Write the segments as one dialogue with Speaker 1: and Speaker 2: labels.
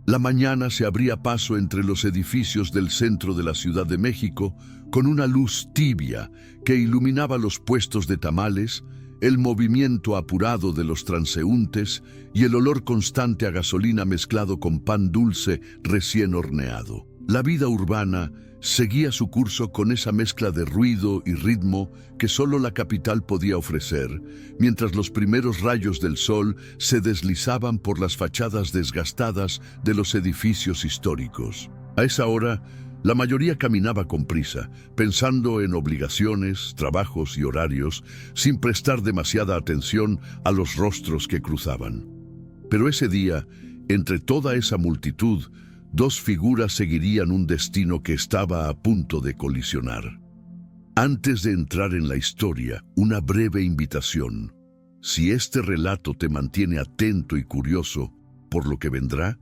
Speaker 1: La mañana se abría paso entre los edificios del centro de la Ciudad de México con una luz tibia que iluminaba los puestos de tamales, el movimiento apurado de los transeúntes y el olor constante a gasolina mezclado con pan dulce recién horneado. La vida urbana seguía su curso con esa mezcla de ruido y ritmo que solo la capital podía ofrecer, mientras los primeros rayos del sol se deslizaban por las fachadas desgastadas de los edificios históricos. A esa hora, la mayoría caminaba con prisa, pensando en obligaciones, trabajos y horarios, sin prestar demasiada atención a los rostros que cruzaban. Pero ese día, entre toda esa multitud, dos figuras seguirían un destino que estaba a punto de colisionar. Antes de entrar en la historia, una breve invitación. Si este relato te mantiene atento y curioso por lo que vendrá,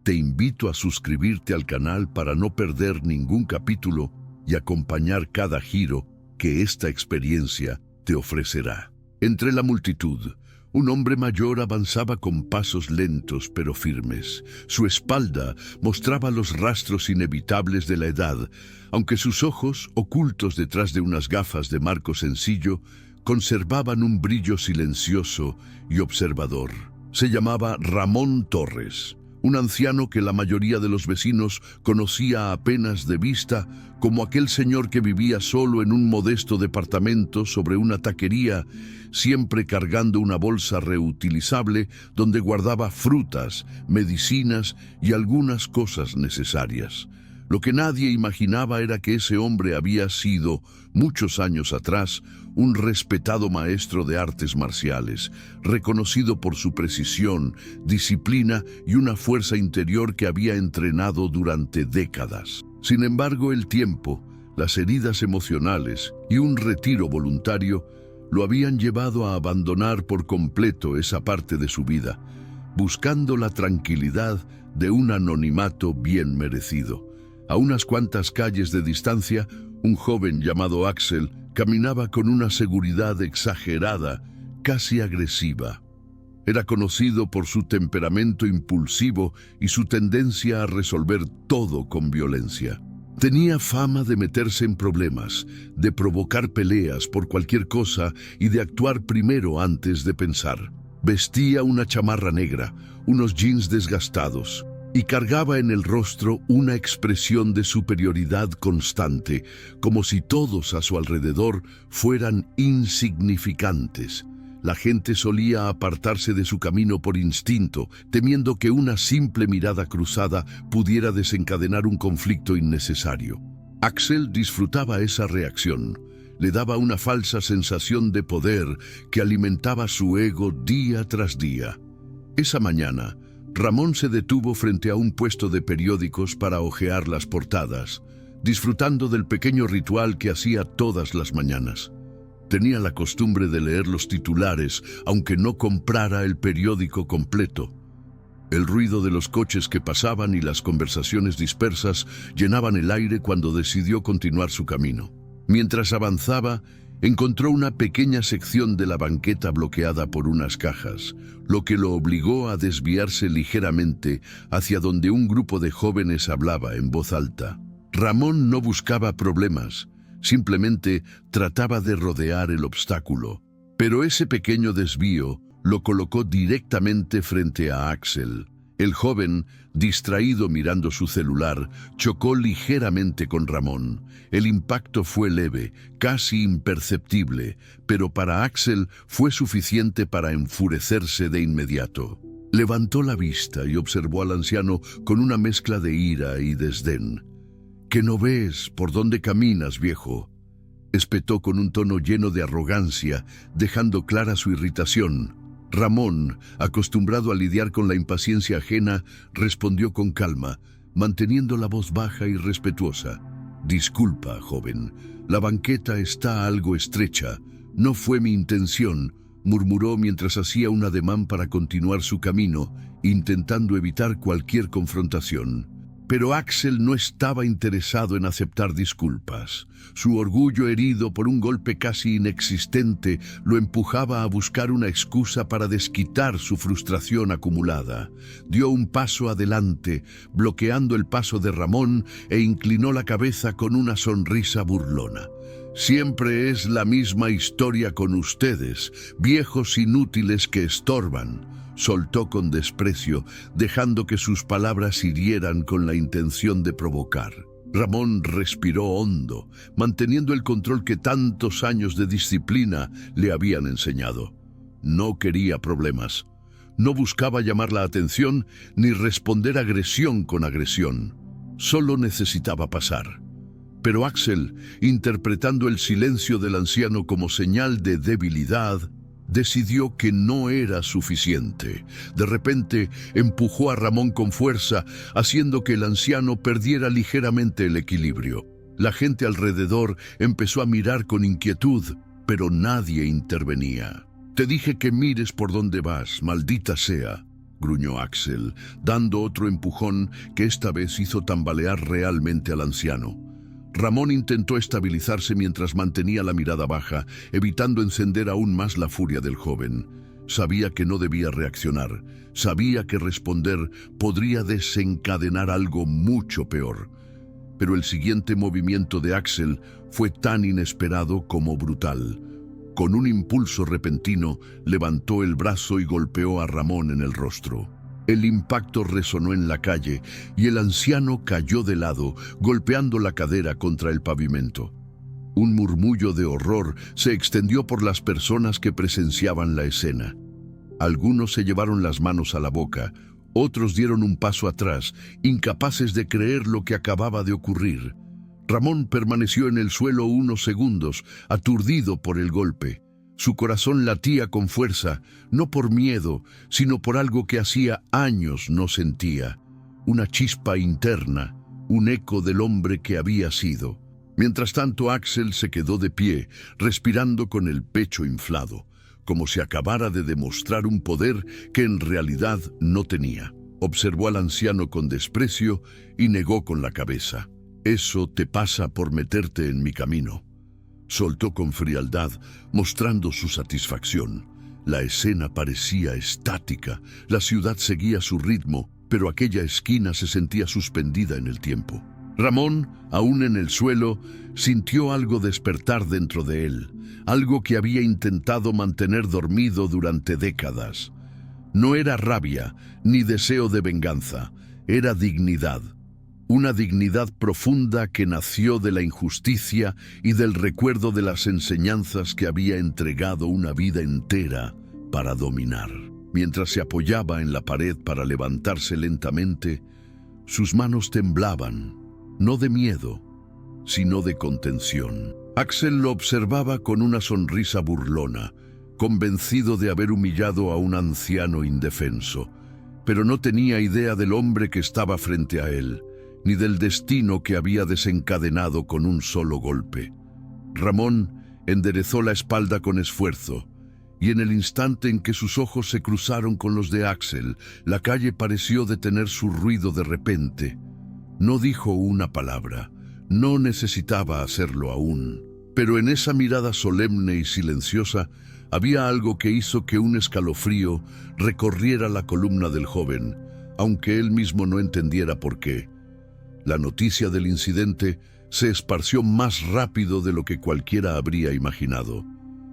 Speaker 1: te invito a suscribirte al canal para no perder ningún capítulo y acompañar cada giro que esta experiencia te ofrecerá. Entre la multitud, un hombre mayor avanzaba con pasos lentos pero firmes. Su espalda mostraba los rastros inevitables de la edad, aunque sus ojos, ocultos detrás de unas gafas de marco sencillo, conservaban un brillo silencioso y observador. Se llamaba Ramón Torres, un anciano que la mayoría de los vecinos conocía apenas de vista como aquel señor que vivía solo en un modesto departamento sobre una taquería, siempre cargando una bolsa reutilizable donde guardaba frutas, medicinas y algunas cosas necesarias. Lo que nadie imaginaba era que ese hombre había sido, muchos años atrás, un respetado maestro de artes marciales, reconocido por su precisión, disciplina y una fuerza interior que había entrenado durante décadas. Sin embargo, el tiempo, las heridas emocionales y un retiro voluntario lo habían llevado a abandonar por completo esa parte de su vida, buscando la tranquilidad de un anonimato bien merecido. A unas cuantas calles de distancia, un joven llamado Axel caminaba con una seguridad exagerada, casi agresiva. Era conocido por su temperamento impulsivo y su tendencia a resolver todo con violencia. Tenía fama de meterse en problemas, de provocar peleas por cualquier cosa y de actuar primero antes de pensar. Vestía una chamarra negra, unos jeans desgastados, y cargaba en el rostro una expresión de superioridad constante, como si todos a su alrededor fueran insignificantes. La gente solía apartarse de su camino por instinto, temiendo que una simple mirada cruzada pudiera desencadenar un conflicto innecesario. Axel disfrutaba esa reacción. Le daba una falsa sensación de poder que alimentaba su ego día tras día. Esa mañana, Ramón se detuvo frente a un puesto de periódicos para hojear las portadas, disfrutando del pequeño ritual que hacía todas las mañanas. Tenía la costumbre de leer los titulares, aunque no comprara el periódico completo. El ruido de los coches que pasaban y las conversaciones dispersas llenaban el aire cuando decidió continuar su camino. Mientras avanzaba, encontró una pequeña sección de la banqueta bloqueada por unas cajas, lo que lo obligó a desviarse ligeramente hacia donde un grupo de jóvenes hablaba en voz alta. Ramón no buscaba problemas, simplemente trataba de rodear el obstáculo. Pero ese pequeño desvío lo colocó directamente frente a Axel. El joven, distraído mirando su celular, chocó ligeramente con Ramón. El impacto fue leve, casi imperceptible, pero para Axel fue suficiente para enfurecerse de inmediato. Levantó la vista y observó al anciano con una mezcla de ira y desdén. «¿Qué no ves por dónde caminas, viejo?», espetó con un tono lleno de arrogancia, dejando clara su irritación. Ramón, acostumbrado a lidiar con la impaciencia ajena, respondió con calma, manteniendo la voz baja y respetuosa. «Disculpa, joven, la banqueta está algo estrecha. No fue mi intención», murmuró mientras hacía un ademán para continuar su camino, intentando evitar cualquier confrontación. Pero Axel no estaba interesado en aceptar disculpas. Su orgullo herido por un golpe casi inexistente lo empujaba a buscar una excusa para desquitar su frustración acumulada. Dio un paso adelante, bloqueando el paso de Ramón, e inclinó la cabeza con una sonrisa burlona. «Siempre es la misma historia con ustedes, viejos inútiles que estorban», soltó con desprecio, dejando que sus palabras hirieran con la intención de provocar. Ramón respiró hondo, manteniendo el control que tantos años de disciplina le habían enseñado. No quería problemas. No buscaba llamar la atención ni responder agresión con agresión. Solo necesitaba pasar. Pero Axel, interpretando el silencio del anciano como señal de debilidad, decidió que no era suficiente. De repente, empujó a Ramón con fuerza, haciendo que el anciano perdiera ligeramente el equilibrio. La gente alrededor empezó a mirar con inquietud, pero nadie intervenía. «Te dije que mires por dónde vas, maldita sea», gruñó Axel, dando otro empujón que esta vez hizo tambalear realmente al anciano. Ramón intentó estabilizarse mientras mantenía la mirada baja, evitando encender aún más la furia del joven. Sabía que no debía reaccionar. Sabía que responder podría desencadenar algo mucho peor. Pero el siguiente movimiento de Axel fue tan inesperado como brutal. Con un impulso repentino, levantó el brazo y golpeó a Ramón en el rostro. El impacto resonó en la calle y el anciano cayó de lado, golpeando la cadera contra el pavimento. Un murmullo de horror se extendió por las personas que presenciaban la escena. Algunos se llevaron las manos a la boca, otros dieron un paso atrás, incapaces de creer lo que acababa de ocurrir. Ramón permaneció en el suelo unos segundos, aturdido por el golpe. Su corazón latía con fuerza, no por miedo, sino por algo que hacía años no sentía. Una chispa interna, un eco del hombre que había sido. Mientras tanto, Axel se quedó de pie, respirando con el pecho inflado, como si acabara de demostrar un poder que en realidad no tenía. Observó al anciano con desprecio y negó con la cabeza. «Eso te pasa por meterte en mi camino», soltó con frialdad, mostrando su satisfacción. La escena parecía estática, la ciudad seguía su ritmo, pero aquella esquina se sentía suspendida en el tiempo. Ramón, aún en el suelo, sintió algo despertar dentro de él, algo que había intentado mantener dormido durante décadas. No era rabia, ni deseo de venganza, era dignidad. Una dignidad profunda que nació de la injusticia y del recuerdo de las enseñanzas que había entregado una vida entera para dominar. Mientras se apoyaba en la pared para levantarse lentamente, sus manos temblaban, no de miedo, sino de contención. Axel lo observaba con una sonrisa burlona, convencido de haber humillado a un anciano indefenso, pero no tenía idea del hombre que estaba frente a él, ni del destino que había desencadenado con un solo golpe. Ramón enderezó la espalda con esfuerzo, y en el instante en que sus ojos se cruzaron con los de Axel, la calle pareció detener su ruido de repente. No dijo una palabra, no necesitaba hacerlo aún, pero en esa mirada solemne y silenciosa había algo que hizo que un escalofrío recorriera la columna del joven, aunque él mismo no entendiera por qué. La noticia del incidente se esparció más rápido de lo que cualquiera habría imaginado.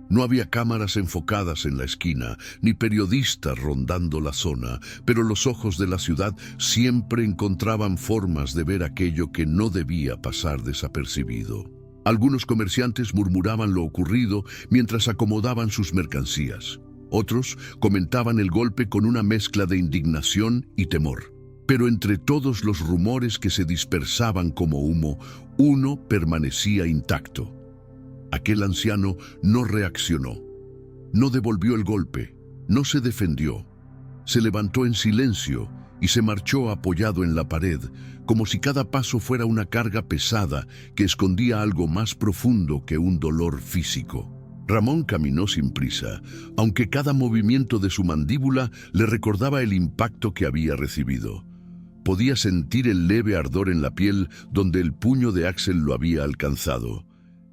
Speaker 1: No había cámaras enfocadas en la esquina, ni periodistas rondando la zona, pero los ojos de la ciudad siempre encontraban formas de ver aquello que no debía pasar desapercibido. Algunos comerciantes murmuraban lo ocurrido mientras acomodaban sus mercancías. Otros comentaban el golpe con una mezcla de indignación y temor. Pero entre todos los rumores que se dispersaban como humo, uno permanecía intacto. Aquel anciano no reaccionó, no devolvió el golpe, no se defendió. Se levantó en silencio y se marchó apoyado en la pared, como si cada paso fuera una carga pesada que escondía algo más profundo que un dolor físico. Ramón caminó sin prisa, aunque cada movimiento de su mandíbula le recordaba el impacto que había recibido. Podía sentir el leve ardor en la piel donde el puño de Axel lo había alcanzado.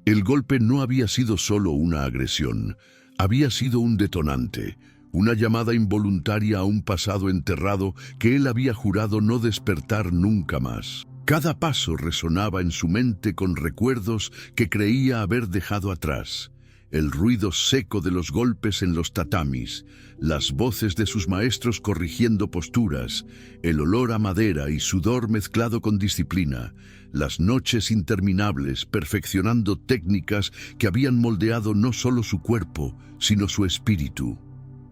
Speaker 1: El golpe no había sido solo una agresión, había sido un detonante, una llamada involuntaria a un pasado enterrado que él había jurado no despertar nunca más. Cada paso resonaba en su mente con recuerdos que creía haber dejado atrás. El ruido seco de los golpes en los tatamis, las voces de sus maestros corrigiendo posturas, el olor a madera y sudor mezclado con disciplina, las noches interminables perfeccionando técnicas que habían moldeado no solo su cuerpo, sino su espíritu.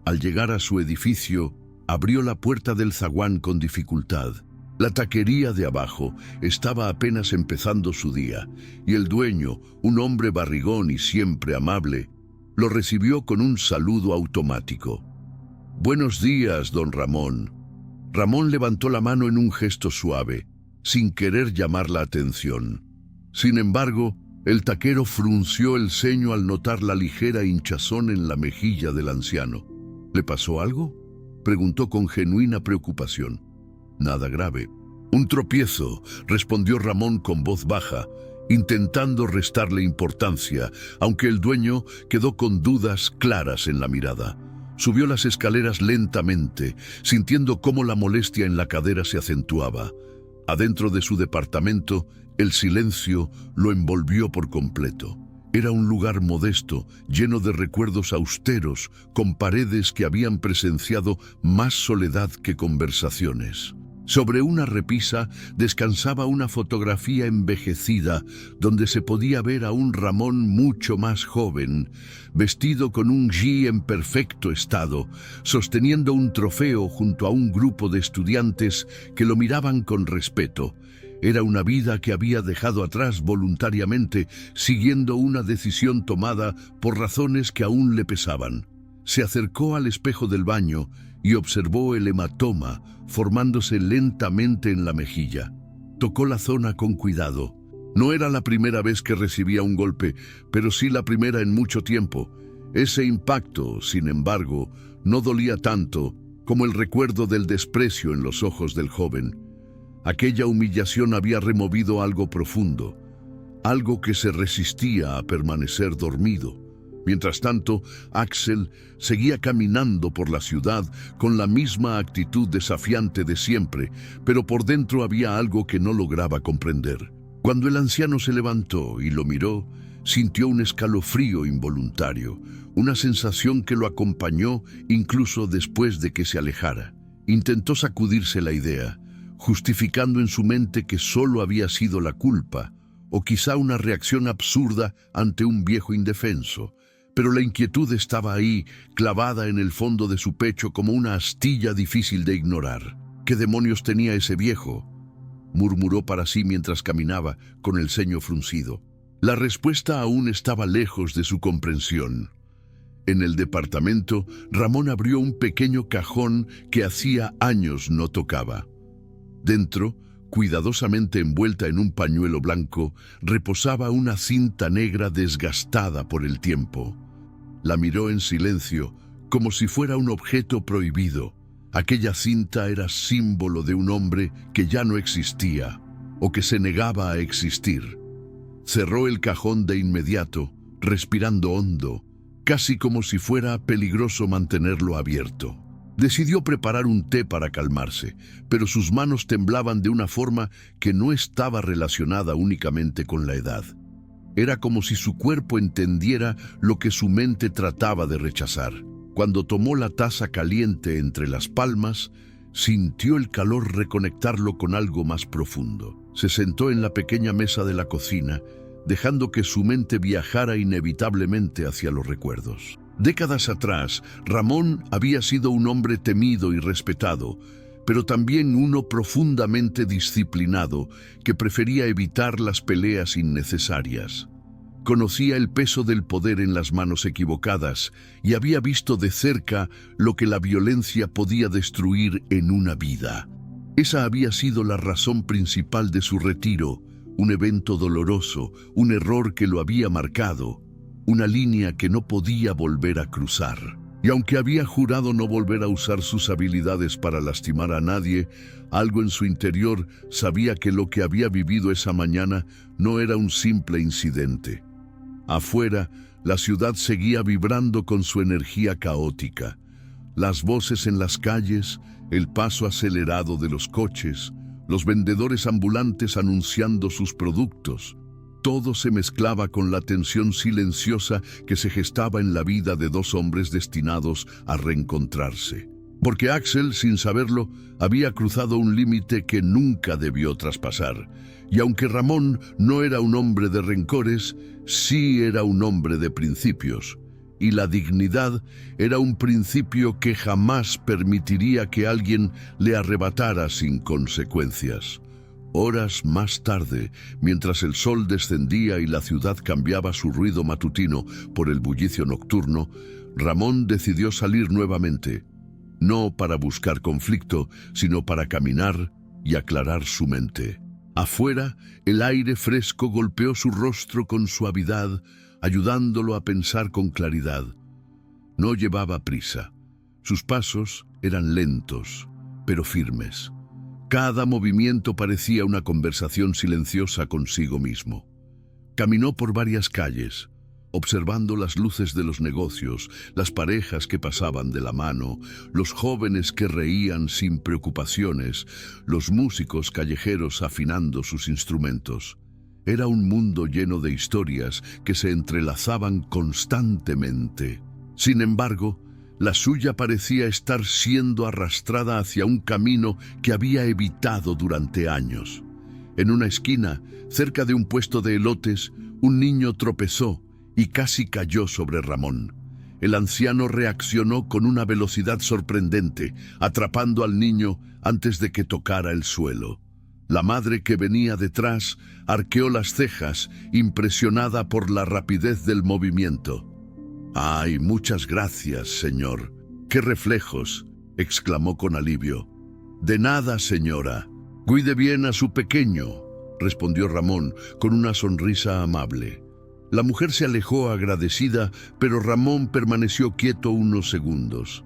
Speaker 1: Al llegar a su edificio, abrió la puerta del zaguán con dificultad. La taquería de abajo estaba apenas empezando su día, y el dueño, un hombre barrigón y siempre amable, lo recibió con un saludo automático. «Buenos días, don Ramón». Ramón levantó la mano en un gesto suave, sin querer llamar la atención. Sin embargo, el taquero frunció el ceño al notar la ligera hinchazón en la mejilla del anciano. «¿Le pasó algo?», preguntó con genuina preocupación. «Nada grave». «Un tropiezo», respondió Ramón con voz baja, intentando restarle importancia, aunque el dueño quedó con dudas claras en la mirada. Subió las escaleras lentamente, sintiendo cómo la molestia en la cadera se acentuaba. Adentro de su departamento, el silencio lo envolvió por completo. Era un lugar modesto, lleno de recuerdos austeros, con paredes que habían presenciado más soledad que conversaciones. Sobre una repisa descansaba una fotografía envejecida donde se podía ver a un Ramón mucho más joven, vestido con un jean en perfecto estado, sosteniendo un trofeo junto a un grupo de estudiantes que lo miraban con respeto. Era una vida que había dejado atrás voluntariamente, siguiendo una decisión tomada por razones que aún le pesaban. Se acercó al espejo del baño y observó el hematoma formándose lentamente en la mejilla. Tocó la zona con cuidado. No era la primera vez que recibía un golpe, pero sí la primera en mucho tiempo. Ese impacto, sin embargo, no dolía tanto como el recuerdo del desprecio en los ojos del joven. Aquella humillación había removido algo profundo, algo que se resistía a permanecer dormido. Mientras tanto, Axel seguía caminando por la ciudad con la misma actitud desafiante de siempre, pero por dentro había algo que no lograba comprender. Cuando el anciano se levantó y lo miró, sintió un escalofrío involuntario, una sensación que lo acompañó incluso después de que se alejara. Intentó sacudirse la idea, justificando en su mente que solo había sido la culpa, o quizá una reacción absurda ante un viejo indefenso. Pero la inquietud estaba ahí, clavada en el fondo de su pecho como una astilla difícil de ignorar. ¿Qué demonios tenía ese viejo?, murmuró para sí mientras caminaba, con el ceño fruncido. La respuesta aún estaba lejos de su comprensión. En el departamento, Ramón abrió un pequeño cajón que hacía años no tocaba. Dentro, cuidadosamente envuelta en un pañuelo blanco, reposaba una cinta negra desgastada por el tiempo. La miró en silencio, como si fuera un objeto prohibido. Aquella cinta era símbolo de un hombre que ya no existía, o que se negaba a existir. Cerró el cajón de inmediato, respirando hondo, casi como si fuera peligroso mantenerlo abierto. Decidió preparar un té para calmarse, pero sus manos temblaban de una forma que no estaba relacionada únicamente con la edad. Era como si su cuerpo entendiera lo que su mente trataba de rechazar. Cuando tomó la taza caliente entre las palmas, sintió el calor reconectarlo con algo más profundo. Se sentó en la pequeña mesa de la cocina, dejando que su mente viajara inevitablemente hacia los recuerdos. Décadas atrás, Ramón había sido un hombre temido y respetado, pero también uno profundamente disciplinado que prefería evitar las peleas innecesarias. Conocía el peso del poder en las manos equivocadas y había visto de cerca lo que la violencia podía destruir en una vida. Esa había sido la razón principal de su retiro, un evento doloroso, un error que lo había marcado, una línea que no podía volver a cruzar. Y aunque había jurado no volver a usar sus habilidades para lastimar a nadie, algo en su interior sabía que lo que había vivido esa mañana no era un simple incidente. Afuera, la ciudad seguía vibrando con su energía caótica. Las voces en las calles, el paso acelerado de los coches, los vendedores ambulantes anunciando sus productos. Todo se mezclaba con la tensión silenciosa que se gestaba en la vida de dos hombres destinados a reencontrarse. Porque Axel, sin saberlo, había cruzado un límite que nunca debió traspasar. Y aunque Ramón no era un hombre de rencores, sí era un hombre de principios. Y la dignidad era un principio que jamás permitiría que alguien le arrebatara sin consecuencias. Horas más tarde, mientras el sol descendía y la ciudad cambiaba su ruido matutino por el bullicio nocturno, Ramón decidió salir nuevamente, no para buscar conflicto, sino para caminar y aclarar su mente. Afuera, el aire fresco golpeó su rostro con suavidad, ayudándolo a pensar con claridad. No llevaba prisa. Sus pasos eran lentos, pero firmes. Cada movimiento parecía una conversación silenciosa consigo mismo. Caminó por varias calles, observando las luces de los negocios, las parejas que pasaban de la mano, los jóvenes que reían sin preocupaciones, los músicos callejeros afinando sus instrumentos. Era un mundo lleno de historias que se entrelazaban constantemente. Sin embargo, la suya parecía estar siendo arrastrada hacia un camino que había evitado durante años. En una esquina, cerca de un puesto de elotes, un niño tropezó y casi cayó sobre Ramón. El anciano reaccionó con una velocidad sorprendente, atrapando al niño antes de que tocara el suelo. La madre que venía detrás arqueó las cejas, impresionada por la rapidez del movimiento. «Ay, muchas gracias, señor. ¡Qué reflejos!», exclamó con alivio. «De nada, señora. Cuide bien a su pequeño», respondió Ramón con una sonrisa amable. La mujer se alejó agradecida, pero Ramón permaneció quieto unos segundos.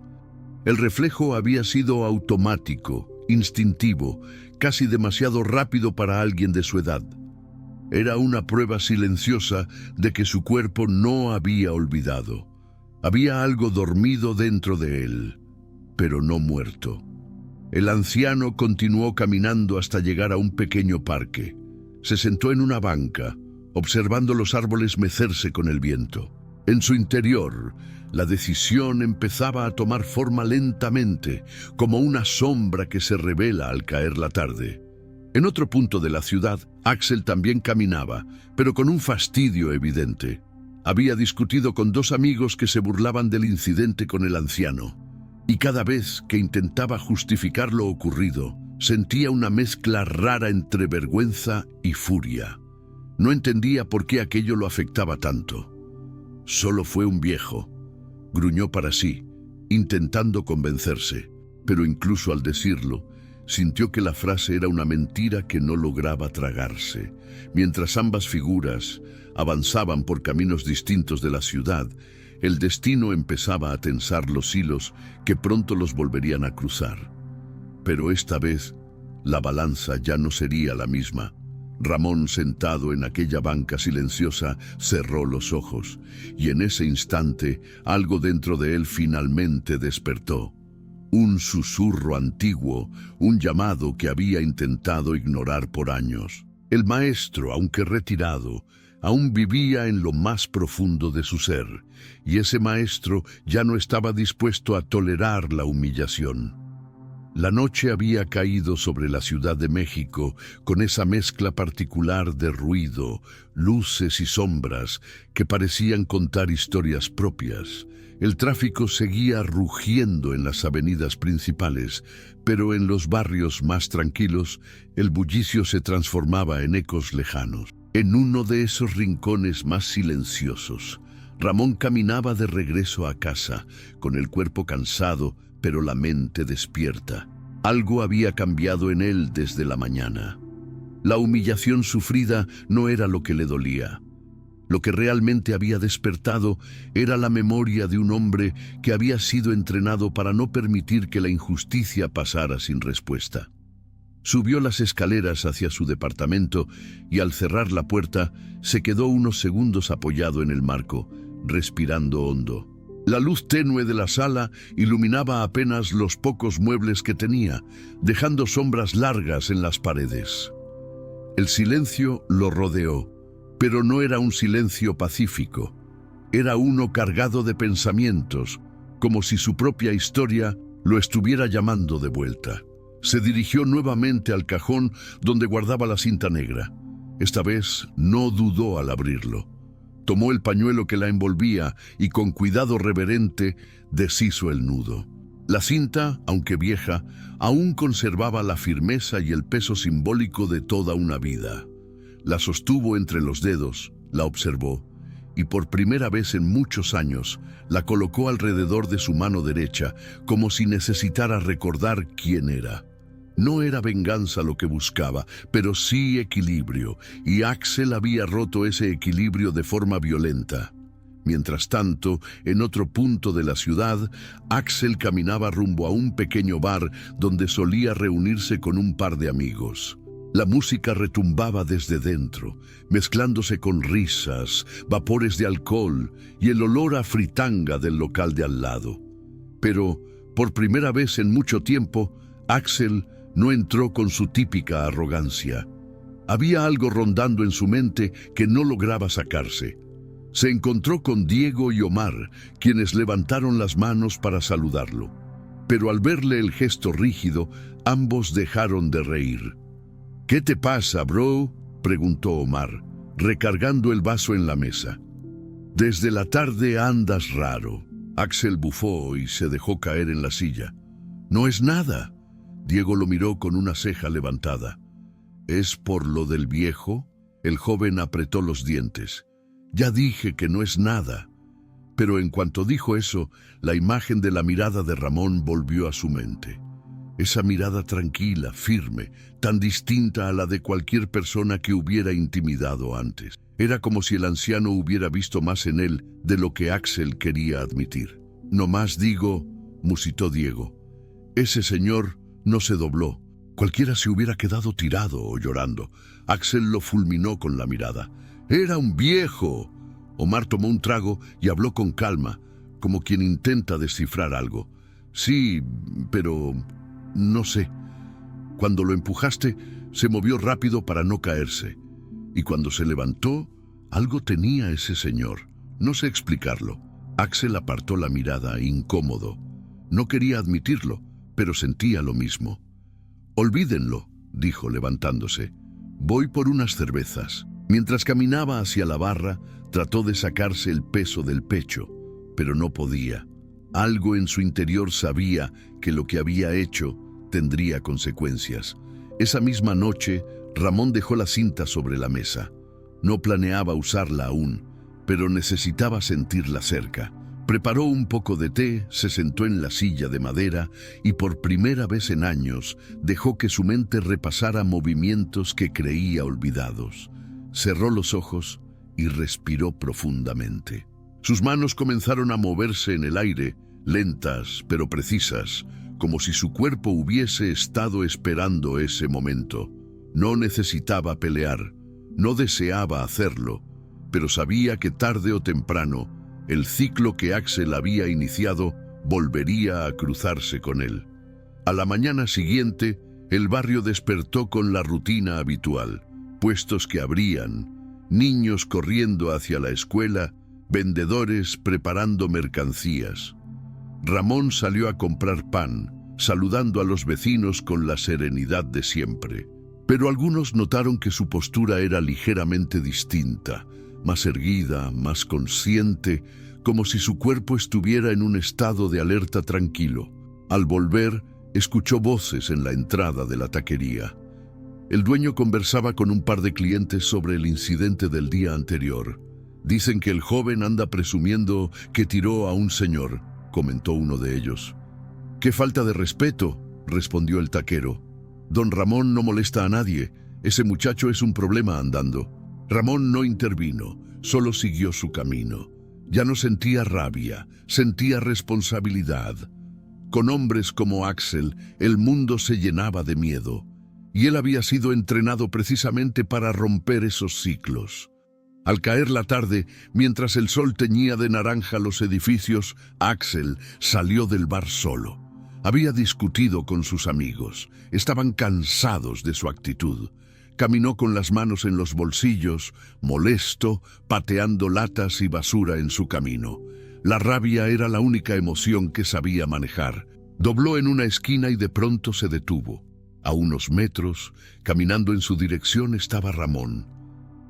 Speaker 1: El reflejo había sido automático, instintivo, casi demasiado rápido para alguien de su edad. Era una prueba silenciosa de que su cuerpo no había olvidado. Había algo dormido dentro de él, pero no muerto. El anciano continuó caminando hasta llegar a un pequeño parque. Se sentó en una banca, observando los árboles mecerse con el viento. En su interior, la decisión empezaba a tomar forma lentamente, como una sombra que se revela al caer la tarde. En otro punto de la ciudad, Axel también caminaba, pero con un fastidio evidente. Había discutido con dos amigos que se burlaban del incidente con el anciano, y cada vez que intentaba justificar lo ocurrido, sentía una mezcla rara entre vergüenza y furia. No entendía por qué aquello lo afectaba tanto. Solo fue un viejo, gruñó para sí, intentando convencerse, pero incluso al decirlo, sintió que la frase era una mentira que no lograba tragarse. Mientras ambas figuras avanzaban por caminos distintos de la ciudad, el destino empezaba a tensar los hilos que pronto los volverían a cruzar. Pero esta vez, la balanza ya no sería la misma. Ramón, sentado en aquella banca silenciosa, cerró los ojos, y en ese instante, algo dentro de él finalmente despertó. Un susurro antiguo, un llamado que había intentado ignorar por años. El maestro, aunque retirado, aún vivía en lo más profundo de su ser, y ese maestro ya no estaba dispuesto a tolerar la humillación. La noche había caído sobre la Ciudad de México con esa mezcla particular de ruido, luces y sombras que parecían contar historias propias. El tráfico seguía rugiendo en las avenidas principales, pero en los barrios más tranquilos, el bullicio se transformaba en ecos lejanos. En uno de esos rincones más silenciosos, Ramón caminaba de regreso a casa, con el cuerpo cansado, pero la mente despierta. Algo había cambiado en él desde la mañana. La humillación sufrida no era lo que le dolía. Lo que realmente había despertado era la memoria de un hombre que había sido entrenado para no permitir que la injusticia pasara sin respuesta. Subió las escaleras hacia su departamento y al cerrar la puerta se quedó unos segundos apoyado en el marco, respirando hondo. La luz tenue de la sala iluminaba apenas los pocos muebles que tenía, dejando sombras largas en las paredes. El silencio lo rodeó, pero no era un silencio pacífico. Era uno cargado de pensamientos, como si su propia historia lo estuviera llamando de vuelta. Se dirigió nuevamente al cajón donde guardaba la cinta negra. Esta vez no dudó al abrirlo. Tomó el pañuelo que la envolvía y con cuidado reverente deshizo el nudo. La cinta, aunque vieja, aún conservaba la firmeza y el peso simbólico de toda una vida. La sostuvo entre los dedos, la observó, y por primera vez en muchos años la colocó alrededor de su mano derecha, como si necesitara recordar quién era. No era venganza lo que buscaba, pero sí equilibrio, y Axel había roto ese equilibrio de forma violenta. Mientras tanto, en otro punto de la ciudad, Axel caminaba rumbo a un pequeño bar donde solía reunirse con un par de amigos. La música retumbaba desde dentro, mezclándose con risas, vapores de alcohol y el olor a fritanga del local de al lado. Pero, por primera vez en mucho tiempo, Axel no entró con su típica arrogancia. Había algo rondando en su mente que no lograba sacarse. Se encontró con Diego y Omar, quienes levantaron las manos para saludarlo. Pero al verle el gesto rígido, ambos dejaron de reír. «¿Qué te pasa, bro?», preguntó Omar, recargando el vaso en la mesa. «Desde la tarde andas raro». Axel bufó y se dejó caer en la silla. «No es nada». Diego lo miró con una ceja levantada. «¿Es por lo del viejo?». El joven apretó los dientes. «Ya dije que no es nada». Pero en cuanto dijo eso, la imagen de la mirada de Ramón volvió a su mente. Esa mirada tranquila, firme, tan distinta a la de cualquier persona que hubiera intimidado antes. Era como si el anciano hubiera visto más en él de lo que Axel quería admitir. «No más digo», musitó Diego. «Ese señor no se dobló. Cualquiera se hubiera quedado tirado o llorando». Axel lo fulminó con la mirada. «Era un viejo». Omar tomó un trago y habló con calma, como quien intenta descifrar algo. «Sí, pero no sé. Cuando lo empujaste, se movió rápido para no caerse. Y cuando se levantó, algo tenía ese señor. No sé explicarlo». Axel apartó la mirada, incómodo. No quería admitirlo, pero sentía lo mismo. «Olvídenlo», dijo levantándose. «Voy por unas cervezas». Mientras caminaba hacia la barra, trató de sacarse el peso del pecho, pero no podía. Algo en su interior sabía que lo que había hecho tendría consecuencias. Esa misma noche, Ramón dejó la cinta sobre la mesa. No planeaba usarla aún, pero necesitaba sentirla cerca. Preparó un poco de té, se sentó en la silla de madera y por primera vez en años dejó que su mente repasara movimientos que creía olvidados. Cerró los ojos y respiró profundamente. Sus manos comenzaron a moverse en el aire, lentas pero precisas, como si su cuerpo hubiese estado esperando ese momento. No necesitaba pelear, no deseaba hacerlo, pero sabía que tarde o temprano el ciclo que Axel había iniciado volvería a cruzarse con él. A la mañana siguiente, el barrio despertó con la rutina habitual. Puestos que abrían, niños corriendo hacia la escuela, vendedores preparando mercancías. Ramón salió a comprar pan, saludando a los vecinos con la serenidad de siempre. Pero algunos notaron que su postura era ligeramente distinta, más erguida, más consciente, como si su cuerpo estuviera en un estado de alerta tranquilo. Al volver, escuchó voces en la entrada de la taquería. El dueño conversaba con un par de clientes sobre el incidente del día anterior. «Dicen que el joven anda presumiendo que tiró a un señor», comentó uno de ellos. «¡Qué falta de respeto!», respondió el taquero. «Don Ramón no molesta a nadie. Ese muchacho es un problema andando». Ramón no intervino, solo siguió su camino. Ya no sentía rabia, sentía responsabilidad. Con hombres como Axel, el mundo se llenaba de miedo, y él había sido entrenado precisamente para romper esos ciclos. Al caer la tarde, mientras el sol teñía de naranja los edificios, Axel salió del bar solo. Había discutido con sus amigos, estaban cansados de su actitud. Caminó con las manos en los bolsillos, molesto, pateando latas y basura en su camino. La rabia era la única emoción que sabía manejar. Dobló en una esquina y de pronto se detuvo. A unos metros, caminando en su dirección, estaba Ramón.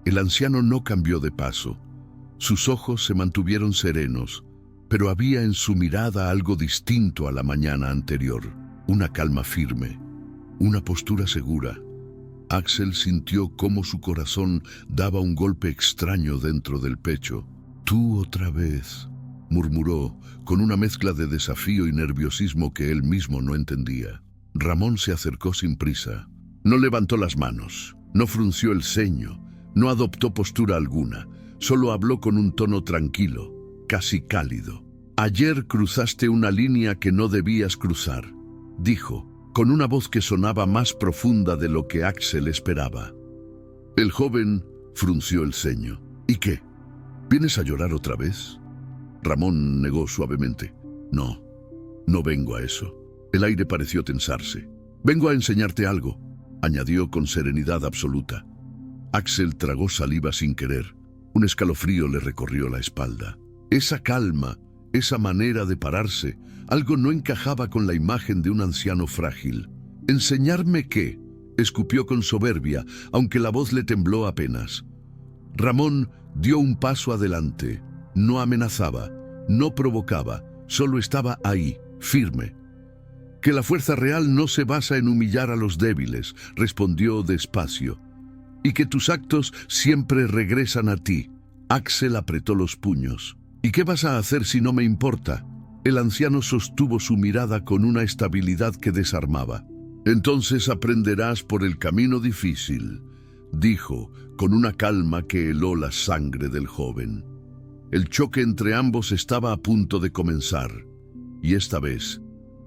Speaker 1: El anciano no cambió de paso. Sus ojos se mantuvieron serenos, pero había en su mirada algo distinto a la mañana anterior. Una calma firme, una postura segura. Axel sintió cómo su corazón daba un golpe extraño dentro del pecho. «Tú otra vez», murmuró, con una mezcla de desafío y nerviosismo que él mismo no entendía. Ramón se acercó sin prisa. No levantó las manos, no frunció el ceño, no adoptó postura alguna, solo habló con un tono tranquilo, casi cálido. «Ayer cruzaste una línea que no debías cruzar», dijo, con una voz que sonaba más profunda de lo que Axel esperaba. El joven frunció el ceño. «¿Y qué? ¿Vienes a llorar otra vez?» Ramón negó suavemente. «No, no vengo a eso». El aire pareció tensarse. «Vengo a enseñarte algo», añadió con serenidad absoluta. Axel tragó saliva sin querer. Un escalofrío le recorrió la espalda. Esa calma, esa manera de pararse, algo no encajaba con la imagen de un anciano frágil. «¿Enseñarme qué?», escupió con soberbia, aunque la voz le tembló apenas. Ramón dio un paso adelante. No amenazaba, no provocaba, solo estaba ahí, firme. «Que la fuerza real no se basa en humillar a los débiles», respondió despacio. «Y que tus actos siempre regresan a ti». Axel apretó los puños. «¿Y qué vas a hacer si no me importa?». El anciano sostuvo su mirada con una estabilidad que desarmaba. «Entonces aprenderás por el camino difícil», dijo, con una calma que heló la sangre del joven. El choque entre ambos estaba a punto de comenzar, y esta vez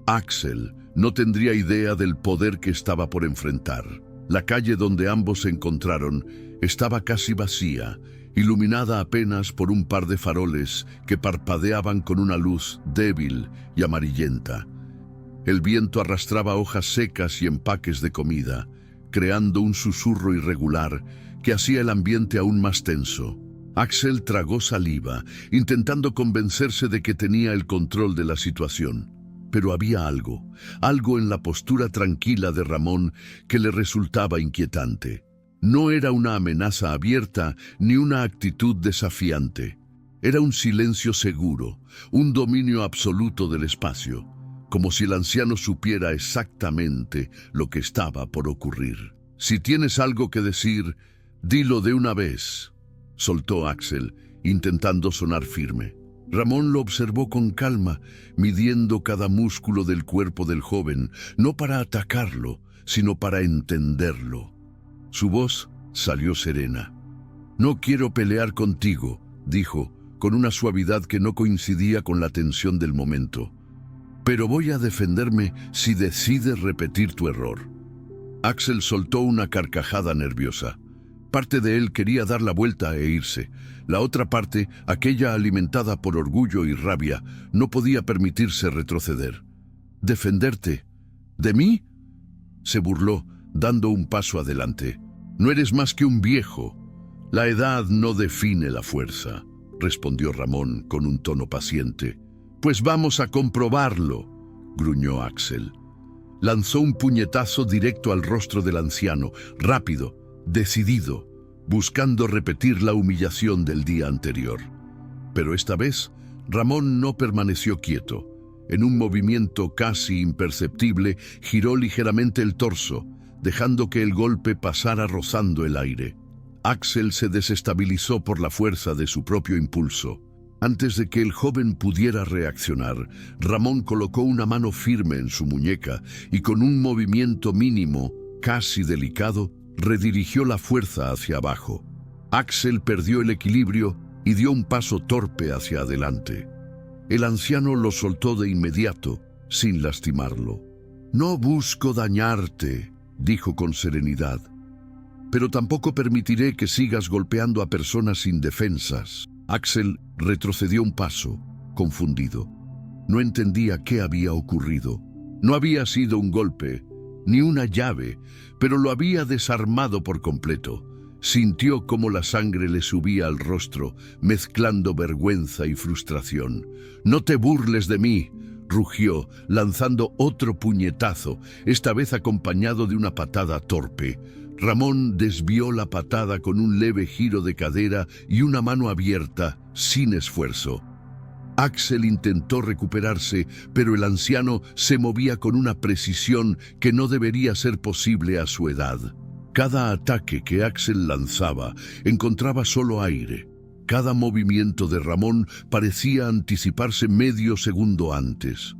Speaker 1: Axel no tendría idea del poder que estaba por enfrentar. La calle donde ambos se encontraron estaba casi vacía, iluminada apenas por un par de faroles que parpadeaban con una luz débil y amarillenta. El viento arrastraba hojas secas y empaques de comida, creando un susurro irregular que hacía el ambiente aún más tenso. Axel tragó saliva, intentando convencerse de que tenía el control de la situación. Pero había algo en la postura tranquila de Ramón que le resultaba inquietante. No era una amenaza abierta ni una actitud desafiante. Era un silencio seguro, un dominio absoluto del espacio, como si el anciano supiera exactamente lo que estaba por ocurrir. «Si tienes algo que decir, dilo de una vez», soltó Axel, intentando sonar firme. Ramón lo observó con calma, midiendo cada músculo del cuerpo del joven, no para atacarlo, sino para entenderlo. Su voz salió serena. «No quiero pelear contigo», dijo, con una suavidad que no coincidía con la tensión del momento. «Pero voy a defenderme si decides repetir tu error». Axel soltó una carcajada nerviosa. Parte de él quería dar la vuelta e irse. La otra parte, aquella alimentada por orgullo y rabia, no podía permitirse retroceder. «¿Defenderte? ¿De mí?», se burló, dando un paso adelante. «No eres más que un viejo. La edad no define la fuerza», respondió Ramón con un tono paciente. «Pues vamos a comprobarlo», gruñó Axel. Lanzó un puñetazo directo al rostro del anciano, rápido, decidido, buscando repetir la humillación del día anterior. Pero esta vez, Ramón no permaneció quieto. En un movimiento casi imperceptible, giró ligeramente el torso, dejando que el golpe pasara rozando el aire. Axel se desestabilizó por la fuerza de su propio impulso. Antes de que el joven pudiera reaccionar, Ramón colocó una mano firme en su muñeca y con un movimiento mínimo, casi delicado, redirigió la fuerza hacia abajo. Axel perdió el equilibrio y dio un paso torpe hacia adelante. El anciano lo soltó de inmediato, sin lastimarlo. «No busco dañarte», dijo con serenidad, «pero tampoco permitiré que sigas golpeando a personas indefensas». Axel retrocedió un paso, confundido. No entendía qué había ocurrido. No había sido un golpe, ni una llave, pero lo había desarmado por completo. Sintió cómo la sangre le subía al rostro, mezclando vergüenza y frustración. «No te burles de mí», rugió, lanzando otro puñetazo, esta vez acompañado de una patada torpe. Ramón desvió la patada con un leve giro de cadera y una mano abierta, sin esfuerzo. Axel intentó recuperarse, pero el anciano se movía con una precisión que no debería ser posible a su edad. Cada ataque que Axel lanzaba encontraba solo aire. Cada movimiento de Ramón parecía anticiparse medio segundo antes.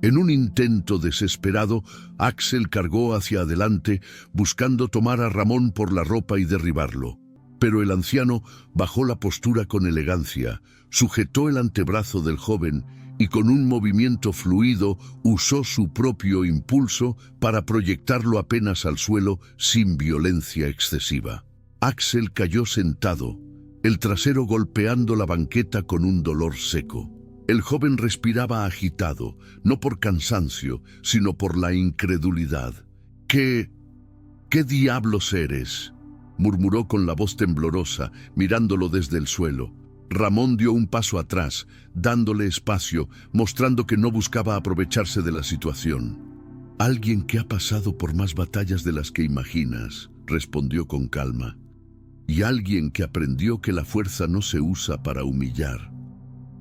Speaker 1: En un intento desesperado, Axel cargó hacia adelante, buscando tomar a Ramón por la ropa y derribarlo. Pero el anciano bajó la postura con elegancia, sujetó el antebrazo del joven y con un movimiento fluido usó su propio impulso para proyectarlo apenas al suelo sin violencia excesiva. Axel cayó sentado, el trasero golpeando la banqueta con un dolor seco. El joven respiraba agitado, no por cansancio, sino por la incredulidad. ¿Qué diablos eres?», murmuró con la voz temblorosa, mirándolo desde el suelo. Ramón dio un paso atrás, dándole espacio, mostrando que no buscaba aprovecharse de la situación. «Alguien que ha pasado por más batallas de las que imaginas», respondió con calma. «Y alguien que aprendió que la fuerza no se usa para humillar».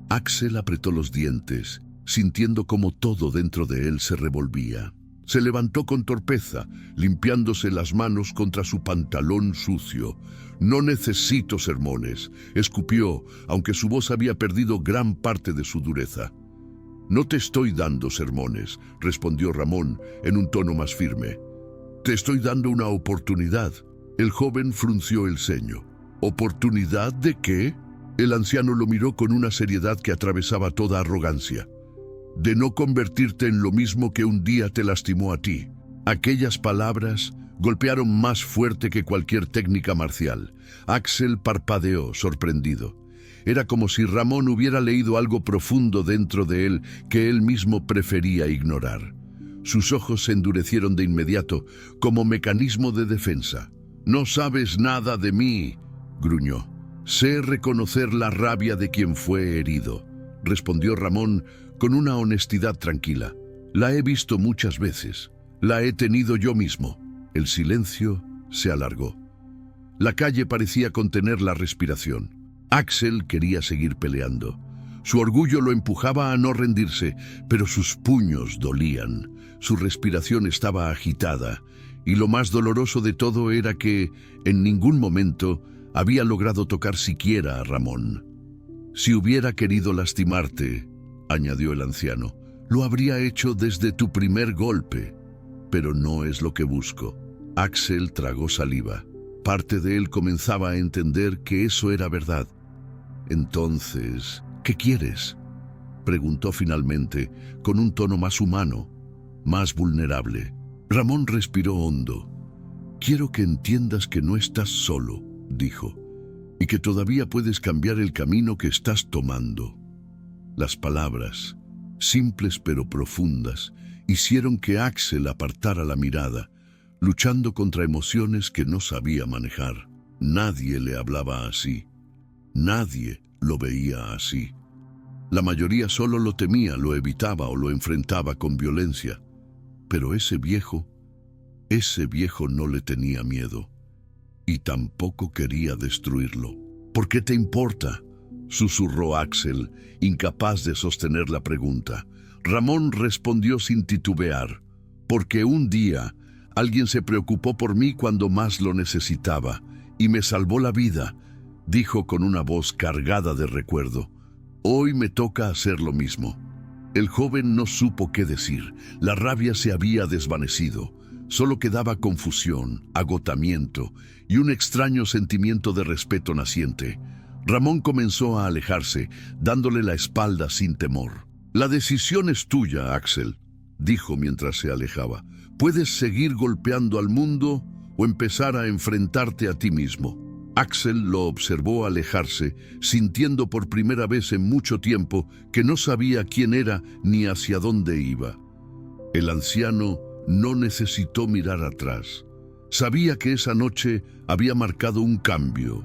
Speaker 1: Axel apretó los dientes, sintiendo cómo todo dentro de él se revolvía. Se levantó con torpeza, limpiándose las manos contra su pantalón sucio. «No necesito sermones», escupió, aunque su voz había perdido gran parte de su dureza. «No te estoy dando sermones», respondió Ramón en un tono más firme. «Te estoy dando una oportunidad». El joven frunció el ceño. «¿Oportunidad de qué?». El anciano lo miró con una seriedad que atravesaba toda arrogancia. «De no convertirte en lo mismo que un día te lastimó a ti». Aquellas palabras golpearon más fuerte que cualquier técnica marcial. Axel parpadeó, sorprendido. Era como si Ramón hubiera leído algo profundo dentro de él que él mismo prefería ignorar. Sus ojos se endurecieron de inmediato, como mecanismo de defensa. «No sabes nada de mí», gruñó. «Sé reconocer la rabia de quien fue herido», respondió Ramón con una honestidad tranquila. «La he visto muchas veces. La he tenido yo mismo». El silencio se alargó. La calle parecía contener la respiración. Axel quería seguir peleando. Su orgullo lo empujaba a no rendirse, pero sus puños dolían. Su respiración estaba agitada, y lo más doloroso de todo era que, en ningún momento, había logrado tocar siquiera a Ramón. «Si hubiera querido lastimarte», añadió el anciano, «lo habría hecho desde tu primer golpe, pero no es lo que busco». Axel tragó saliva. Parte de él comenzaba a entender que eso era verdad. «Entonces, ¿qué quieres?», preguntó finalmente, con un tono más humano, más vulnerable. Ramón respiró hondo. «Quiero que entiendas que no estás solo», dijo, «y que todavía puedes cambiar el camino que estás tomando». Las palabras, simples pero profundas, hicieron que Axel apartara la mirada, luchando contra emociones que no sabía manejar. Nadie le hablaba así. Nadie lo veía así. La mayoría solo lo temía, lo evitaba o lo enfrentaba con violencia. Pero ese viejo no le tenía miedo. Y tampoco quería destruirlo. «¿Por qué te importa?», susurró Axel, incapaz de sostener la pregunta. Ramón respondió sin titubear. «Porque un día alguien se preocupó por mí cuando más lo necesitaba y me salvó la vida», dijo con una voz cargada de recuerdo. «Hoy me toca hacer lo mismo». El joven no supo qué decir. La rabia se había desvanecido. Solo quedaba confusión, agotamiento y un extraño sentimiento de respeto naciente. Ramón comenzó a alejarse, dándole la espalda sin temor. «La decisión es tuya, Axel», dijo mientras se alejaba. «Puedes seguir golpeando al mundo o empezar a enfrentarte a ti mismo». Axel lo observó alejarse, sintiendo por primera vez en mucho tiempo que no sabía quién era ni hacia dónde iba. El anciano no necesitó mirar atrás. Sabía que esa noche había marcado un cambio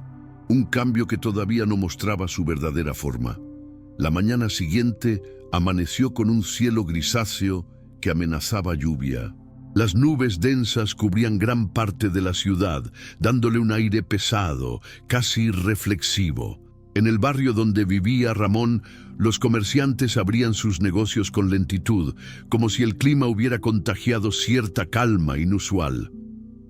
Speaker 1: que todavía no mostraba su verdadera forma. La mañana siguiente amaneció con un cielo grisáceo que amenazaba lluvia. Las nubes densas cubrían gran parte de la ciudad, dándole un aire pesado, casi reflexivo. En el barrio donde vivía Ramón, los comerciantes abrían sus negocios con lentitud, como si el clima hubiera contagiado cierta calma inusual.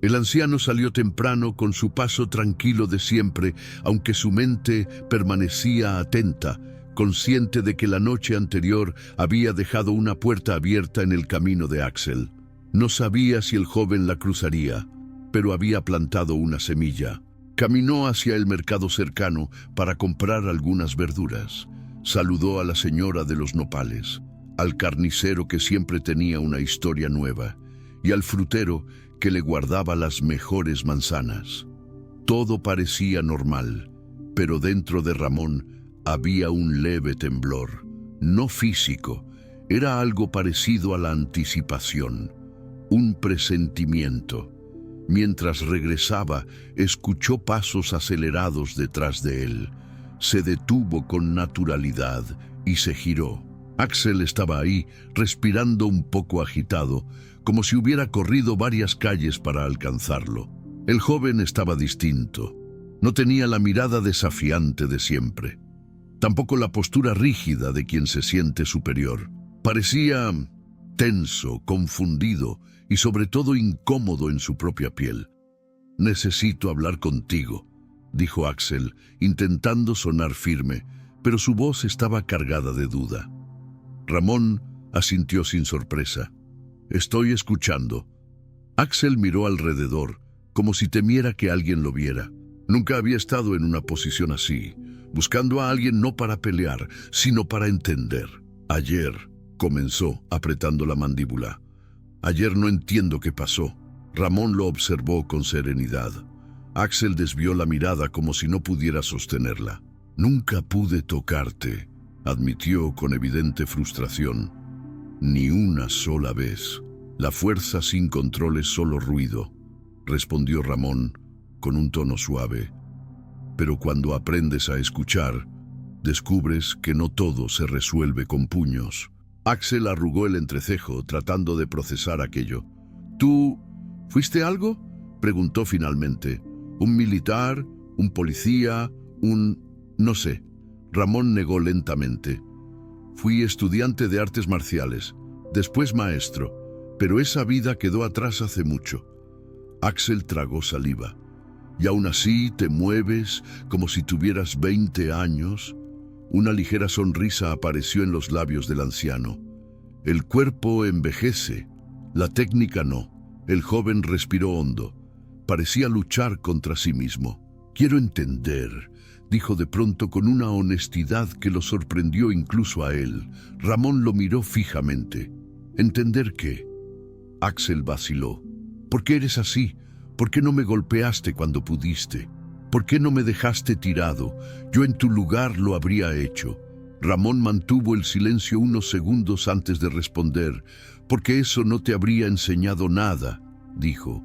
Speaker 1: El anciano salió temprano con su paso tranquilo de siempre, aunque su mente permanecía atenta, consciente de que la noche anterior había dejado una puerta abierta en el camino de Axel. No sabía si el joven la cruzaría, pero había plantado una semilla. Caminó hacia el mercado cercano para comprar algunas verduras. Saludó a la señora de los nopales, al carnicero que siempre tenía una historia nueva, y al frutero que le guardaba las mejores manzanas. Todo parecía normal, pero dentro de Ramón había un leve temblor, no físico, era algo parecido a la anticipación, un presentimiento. Mientras regresaba, escuchó pasos acelerados detrás de él. Se detuvo con naturalidad y se giró. Axel estaba ahí, respirando un poco agitado, como si hubiera corrido varias calles para alcanzarlo. El joven estaba distinto. No tenía la mirada desafiante de siempre. Tampoco la postura rígida de quien se siente superior. Parecía tenso, confundido y sobre todo incómodo en su propia piel. «Necesito hablar contigo», dijo Axel, intentando sonar firme, pero su voz estaba cargada de duda. Ramón asintió sin sorpresa. «Estoy escuchando». Axel miró alrededor, como si temiera que alguien lo viera. Nunca había estado en una posición así, buscando a alguien no para pelear, sino para entender. «Ayer», comenzó, apretando la mandíbula. «Ayer no entiendo qué pasó». Ramón lo observó con serenidad. Axel desvió la mirada como si no pudiera sostenerla. «Nunca pude tocarte», admitió con evidente frustración. «Ni una sola vez. La fuerza sin control es solo ruido», respondió Ramón con un tono suave. «Pero cuando aprendes a escuchar, descubres que no todo se resuelve con puños». Axel arrugó el entrecejo, tratando de procesar aquello. «¿Tú fuiste algo?», preguntó finalmente. «¿Un militar? ¿Un policía? no sé». Ramón negó lentamente. «Fui estudiante de artes marciales, después maestro, pero esa vida quedó atrás hace mucho». Axel tragó saliva. «¿Y aún así te mueves como si tuvieras 20 años?» Una ligera sonrisa apareció en los labios del anciano. «El cuerpo envejece, la técnica no». El joven respiró hondo. Parecía luchar contra sí mismo. «Quiero entender», dijo de pronto con una honestidad que lo sorprendió incluso a él. Ramón lo miró fijamente. «¿Entender qué?». Axel vaciló. «¿Por qué eres así? ¿Por qué no me golpeaste cuando pudiste? ¿Por qué no me dejaste tirado? Yo en tu lugar lo habría hecho». Ramón mantuvo el silencio unos segundos antes de responder. «Porque eso no te habría enseñado nada», dijo.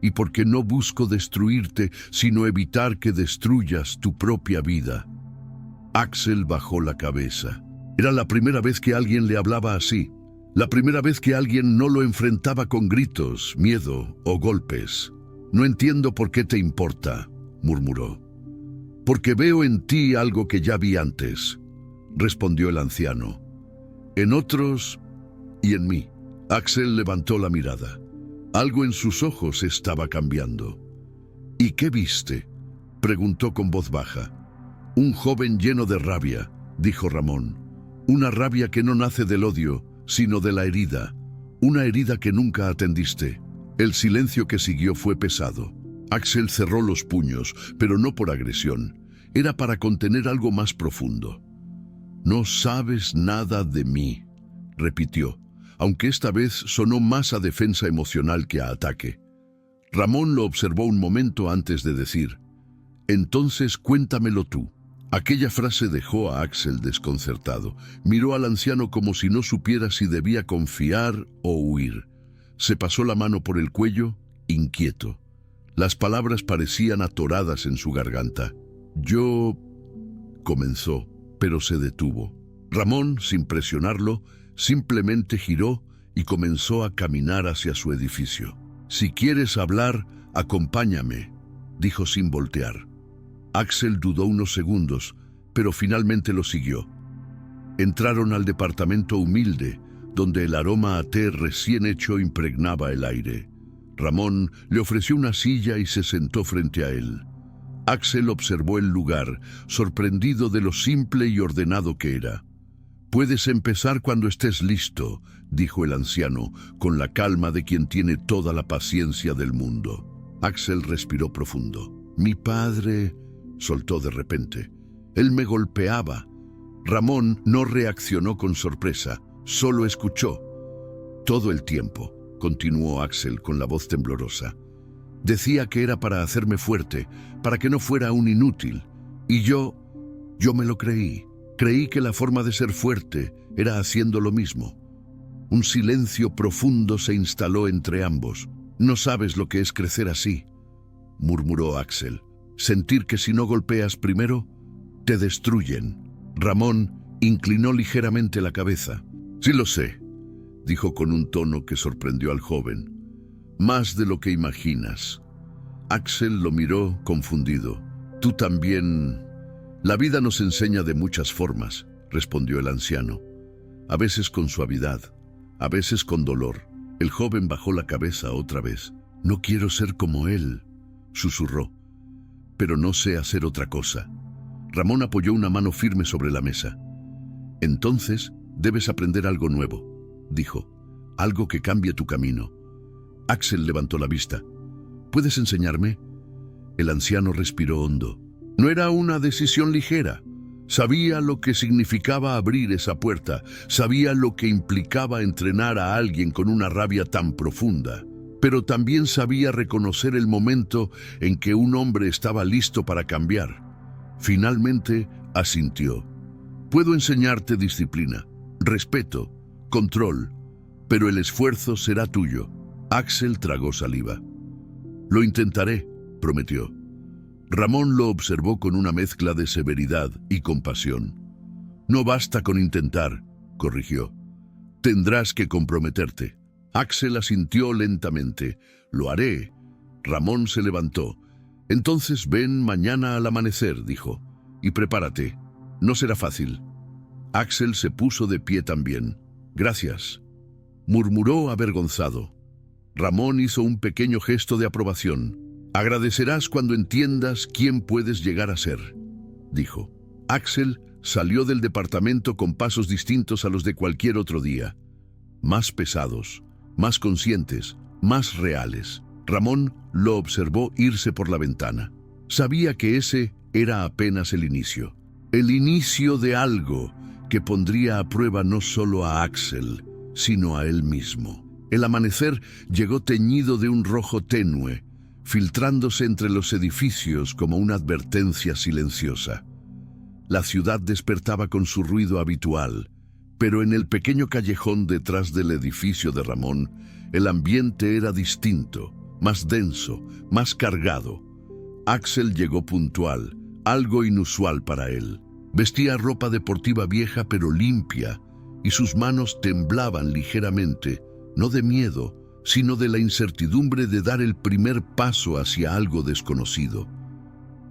Speaker 1: «Y porque no busco destruirte, sino evitar que destruyas tu propia vida». Axel bajó la cabeza. Era la primera vez que alguien le hablaba así. La primera vez que alguien no lo enfrentaba con gritos, miedo o golpes. «No entiendo por qué te importa», murmuró. «Porque veo en ti algo que ya vi antes», respondió el anciano. «En otros y en mí». Axel levantó la mirada. Algo en sus ojos estaba cambiando. «¿Y qué viste?», preguntó con voz baja. «Un joven lleno de rabia», dijo Ramón. «Una rabia que no nace del odio, sino de la herida. Una herida que nunca atendiste». El silencio que siguió fue pesado. Axel cerró los puños, pero no por agresión. Era para contener algo más profundo. «No sabes nada de mí», repitió, aunque esta vez sonó más a defensa emocional que a ataque. Ramón lo observó un momento antes de decir: «Entonces cuéntamelo tú». Aquella frase dejó a Axel desconcertado. Miró al anciano como si no supiera si debía confiar o huir. Se pasó la mano por el cuello, inquieto. Las palabras parecían atoradas en su garganta. «Yo...» comenzó, pero se detuvo. Ramón, sin presionarlo, simplemente giró y comenzó a caminar hacia su edificio. «Si quieres hablar, acompáñame», dijo sin voltear. Axel dudó unos segundos, pero finalmente lo siguió. Entraron al departamento humilde, donde el aroma a té recién hecho impregnaba el aire. Ramón le ofreció una silla y se sentó frente a él. Axel observó el lugar, sorprendido de lo simple y ordenado que era. «Puedes empezar cuando estés listo», dijo el anciano, con la calma de quien tiene toda la paciencia del mundo. Axel respiró profundo. «Mi padre...» soltó de repente. «Él me golpeaba». Ramón no reaccionó con sorpresa, solo escuchó. «Todo el tiempo», continuó Axel con la voz temblorosa. «Decía que era para hacerme fuerte, para que no fuera un inútil. Y yo me lo creí. Creí que la forma de ser fuerte era haciendo lo mismo». Un silencio profundo se instaló entre ambos. «No sabes lo que es crecer así», murmuró Axel. «Sentir que si no golpeas primero, te destruyen». Ramón inclinó ligeramente la cabeza. «Sí lo sé», dijo con un tono que sorprendió al joven. «Más de lo que imaginas». Axel lo miró confundido. «Tú también...» «La vida nos enseña de muchas formas», respondió el anciano. «A veces con suavidad, a veces con dolor». El joven bajó la cabeza otra vez. «No quiero ser como él», susurró. «Pero no sé hacer otra cosa». Ramón apoyó una mano firme sobre la mesa. «Entonces debes aprender algo nuevo», dijo. «Algo que cambie tu camino». Axel levantó la vista. «¿Puedes enseñarme?» El anciano respiró hondo. No era una decisión ligera. Sabía lo que significaba abrir esa puerta. Sabía lo que implicaba entrenar a alguien con una rabia tan profunda. Pero también sabía reconocer el momento en que un hombre estaba listo para cambiar. Finalmente asintió. «Puedo enseñarte disciplina, respeto, control, pero el esfuerzo será tuyo». Axel tragó saliva. «Lo intentaré», prometió. Ramón lo observó con una mezcla de severidad y compasión. «No basta con intentar», corrigió. «Tendrás que comprometerte». Axel asintió lentamente. «Lo haré». Ramón se levantó. «Entonces ven mañana al amanecer», dijo, «y prepárate. No será fácil». Axel se puso de pie también. «Gracias», murmuró avergonzado. Ramón hizo un pequeño gesto de aprobación. «Agradecerás cuando entiendas quién puedes llegar a ser», dijo. Axel salió del departamento con pasos distintos a los de cualquier otro día. Más pesados, más conscientes, más reales. Ramón lo observó irse por la ventana. Sabía que ese era apenas el inicio de algo que pondría a prueba no solo a Axel, sino a él mismo. El amanecer llegó teñido de un rojo tenue, filtrándose entre los edificios como una advertencia silenciosa. La ciudad despertaba con su ruido habitual, pero en el pequeño callejón detrás del edificio de Ramón, el ambiente era distinto, más denso, más cargado. Axel llegó puntual, algo inusual para él. Vestía ropa deportiva vieja pero limpia, y sus manos temblaban ligeramente, no de miedo, sino de la incertidumbre de dar el primer paso hacia algo desconocido.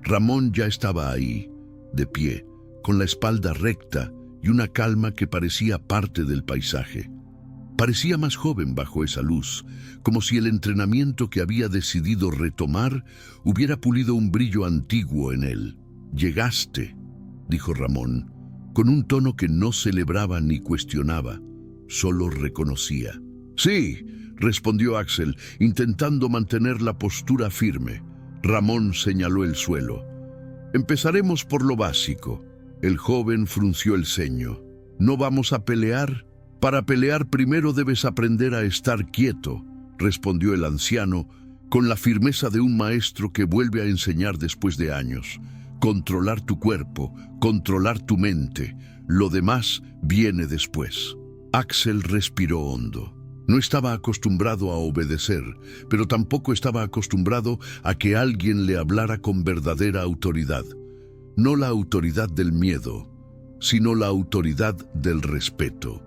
Speaker 1: Ramón ya estaba ahí, de pie, con la espalda recta y una calma que parecía parte del paisaje. Parecía más joven bajo esa luz, como si el entrenamiento que había decidido retomar hubiera pulido un brillo antiguo en él. «Llegaste», dijo Ramón, con un tono que no celebraba ni cuestionaba, solo reconocía. «Sí, respondió Axel, intentando mantener la postura firme. Ramón señaló el suelo. Empezaremos por lo básico. El joven frunció el ceño. ¿No vamos a pelear? Para pelear primero debes aprender a estar quieto, respondió el anciano, con la firmeza de un maestro que vuelve a enseñar después de años. Controlar tu cuerpo, controlar tu mente. Lo demás viene después. Axel respiró hondo. No estaba acostumbrado a obedecer, pero tampoco estaba acostumbrado a que alguien le hablara con verdadera autoridad. No la autoridad del miedo, sino la autoridad del respeto.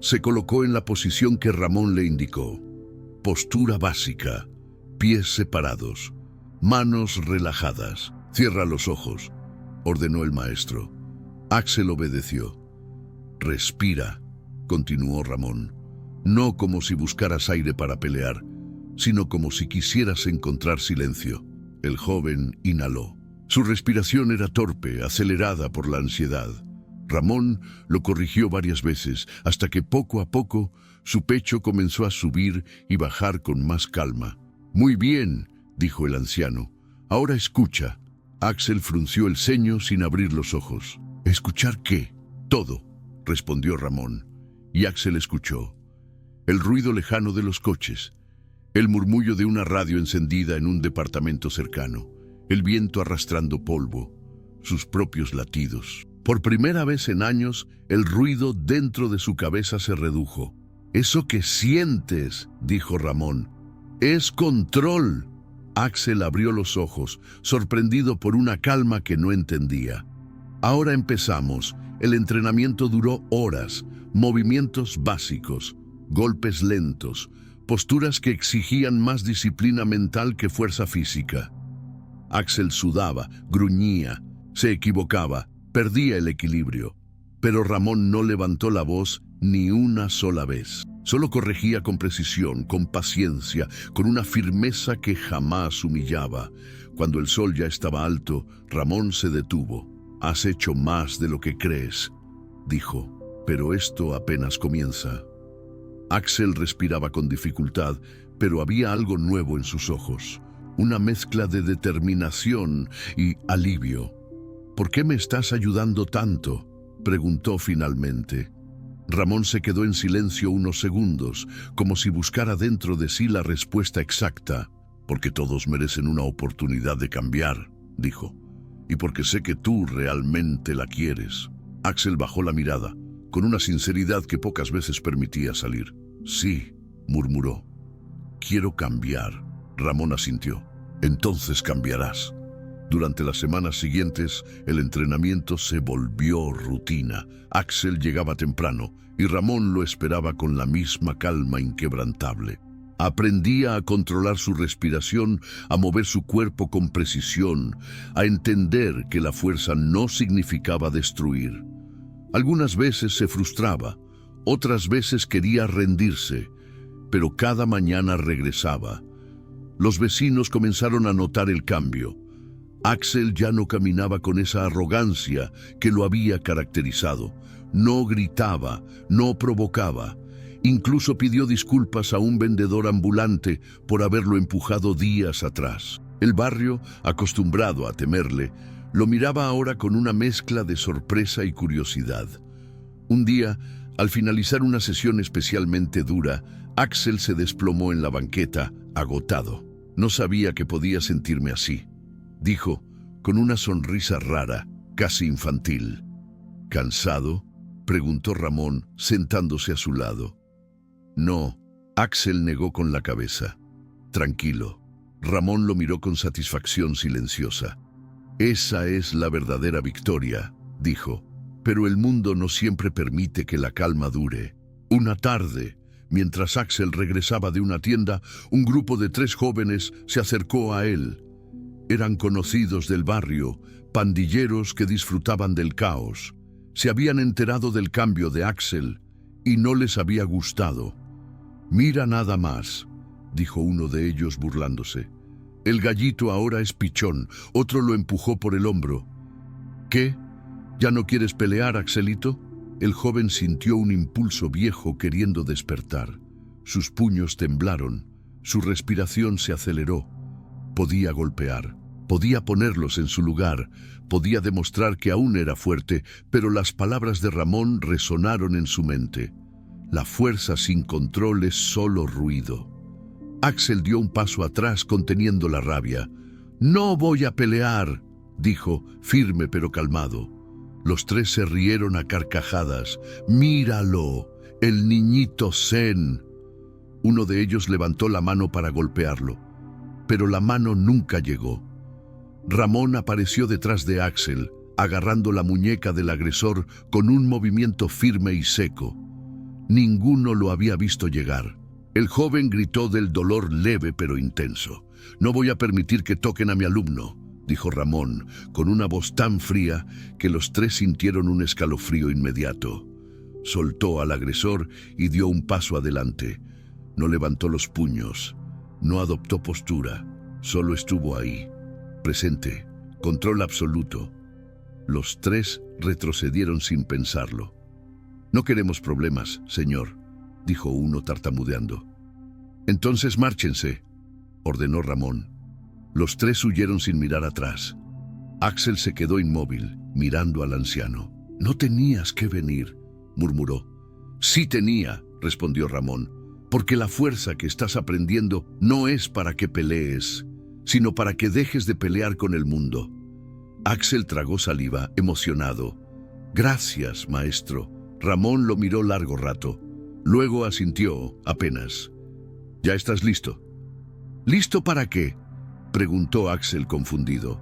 Speaker 1: Se colocó en la posición que Ramón le indicó. Postura básica, pies separados, manos relajadas. Cierra los ojos, ordenó el maestro. Axel obedeció. Respira, continuó Ramón. No como si buscaras aire para pelear, sino como si quisieras encontrar silencio. El joven inhaló. Su respiración era torpe, acelerada por la ansiedad. Ramón lo corrigió varias veces, hasta que poco a poco su pecho comenzó a subir y bajar con más calma. Muy bien, dijo el anciano. Ahora escucha. Axel frunció el ceño sin abrir los ojos. ¿Escuchar qué? Todo, respondió Ramón. Y Axel escuchó. El ruido lejano de los coches, el murmullo de una radio encendida en un departamento cercano, el viento arrastrando polvo, sus propios latidos. Por primera vez en años, el ruido dentro de su cabeza se redujo. «Eso que sientes», dijo Ramón, «es control». Axel abrió los ojos, sorprendido por una calma que no entendía. «Ahora empezamos. El entrenamiento duró horas, movimientos básicos, golpes lentos, posturas que exigían más disciplina mental que fuerza física». Axel sudaba, gruñía, se equivocaba, perdía el equilibrio. Pero Ramón no levantó la voz ni una sola vez. Solo corregía con precisión, con paciencia, con una firmeza que jamás humillaba. Cuando el sol ya estaba alto, Ramón se detuvo. «Has hecho más de lo que crees», dijo, «pero esto apenas comienza». Axel respiraba con dificultad, pero había algo nuevo en sus ojos, una mezcla de determinación y alivio. «¿Por qué me estás ayudando tanto?», preguntó finalmente. Ramón se quedó en silencio unos segundos, como si buscara dentro de sí la respuesta exacta. «Porque todos merecen una oportunidad de cambiar», dijo, «y porque sé que tú realmente la quieres». Axel bajó la mirada, con una sinceridad que pocas veces permitía salir. «Sí», murmuró. «Quiero cambiar». Ramón asintió. «Entonces cambiarás». Durante las semanas siguientes, el entrenamiento se volvió rutina. Axel llegaba temprano y Ramón lo esperaba con la misma calma inquebrantable. Aprendía a controlar su respiración, a mover su cuerpo con precisión, a entender que la fuerza no significaba destruir. Algunas veces se frustraba, otras veces quería rendirse, pero cada mañana regresaba. Los vecinos comenzaron a notar el cambio. Axel ya no caminaba con esa arrogancia que lo había caracterizado. No gritaba, no provocaba. Incluso pidió disculpas a un vendedor ambulante por haberlo empujado días atrás. El barrio, acostumbrado a temerle, lo miraba ahora con una mezcla de sorpresa y curiosidad. Un día, al finalizar una sesión especialmente dura, Axel se desplomó en la banqueta, agotado. «No sabía que podía sentirme así», dijo, con una sonrisa rara, casi infantil. «¿Cansado?», preguntó Ramón, sentándose a su lado. «No», Axel negó con la cabeza. «Tranquilo». Ramón lo miró con satisfacción silenciosa. «Esa es la verdadera victoria», dijo, «pero el mundo no siempre permite que la calma dure». Una tarde, mientras Axel regresaba de una tienda, un grupo de 3 jóvenes se acercó a él. Eran conocidos del barrio, pandilleros que disfrutaban del caos. Se habían enterado del cambio de Axel y no les había gustado. «Mira nada más», dijo uno de ellos burlándose. «El gallito ahora es pichón», otro lo empujó por el hombro. «¿Qué? ¿Ya no quieres pelear, Axelito?». El joven sintió un impulso viejo queriendo despertar. Sus puños temblaron, su respiración se aceleró. Podía golpear, podía ponerlos en su lugar, podía demostrar que aún era fuerte, pero las palabras de Ramón resonaron en su mente. La fuerza sin control es solo ruido. Axel dio un paso atrás conteniendo la rabia. «No voy a pelear», dijo, firme pero calmado. Los tres se rieron a carcajadas. «Míralo, el niñito Zen». Uno de ellos levantó la mano para golpearlo, pero la mano nunca llegó. Ramón apareció detrás de Axel, agarrando la muñeca del agresor con un movimiento firme y seco. Ninguno lo había visto llegar. El joven gritó del dolor leve pero intenso. «No voy a permitir que toquen a mi alumno», dijo Ramón, con una voz tan fría que los tres sintieron un escalofrío inmediato. Soltó al agresor y dio un paso adelante. No levantó los puños, no adoptó postura, solo estuvo ahí, presente, control absoluto. Los tres retrocedieron sin pensarlo. «No queremos problemas, señor», dijo uno tartamudeando. «Entonces márchense», ordenó Ramón. Los tres huyeron sin mirar atrás. Axel se quedó inmóvil, mirando al anciano. «No tenías que venir», murmuró. «Sí tenía», respondió Ramón, «porque la fuerza que estás aprendiendo no es para que pelees, sino para que dejes de pelear con el mundo». Axel tragó saliva, emocionado. «Gracias, maestro». Ramón lo miró largo rato. Luego asintió, apenas. «¿Ya estás listo?» «¿Listo para qué?», preguntó Axel confundido.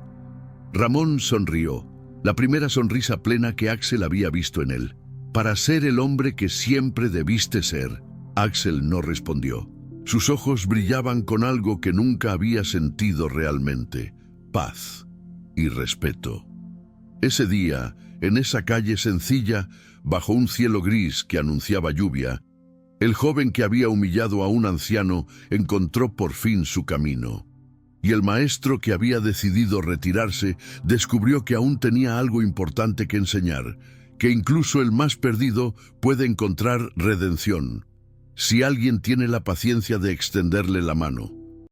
Speaker 1: Ramón sonrió, la primera sonrisa plena que Axel había visto en él. «Para ser el hombre que siempre debiste ser». Axel no respondió. Sus ojos brillaban con algo que nunca había sentido realmente: paz y respeto. Ese día, en esa calle sencilla, bajo un cielo gris que anunciaba lluvia, el joven que había humillado a un anciano encontró por fin su camino. Y el maestro que había decidido retirarse descubrió que aún tenía algo importante que enseñar, que incluso el más perdido puede encontrar redención, si alguien tiene la paciencia de extenderle la mano.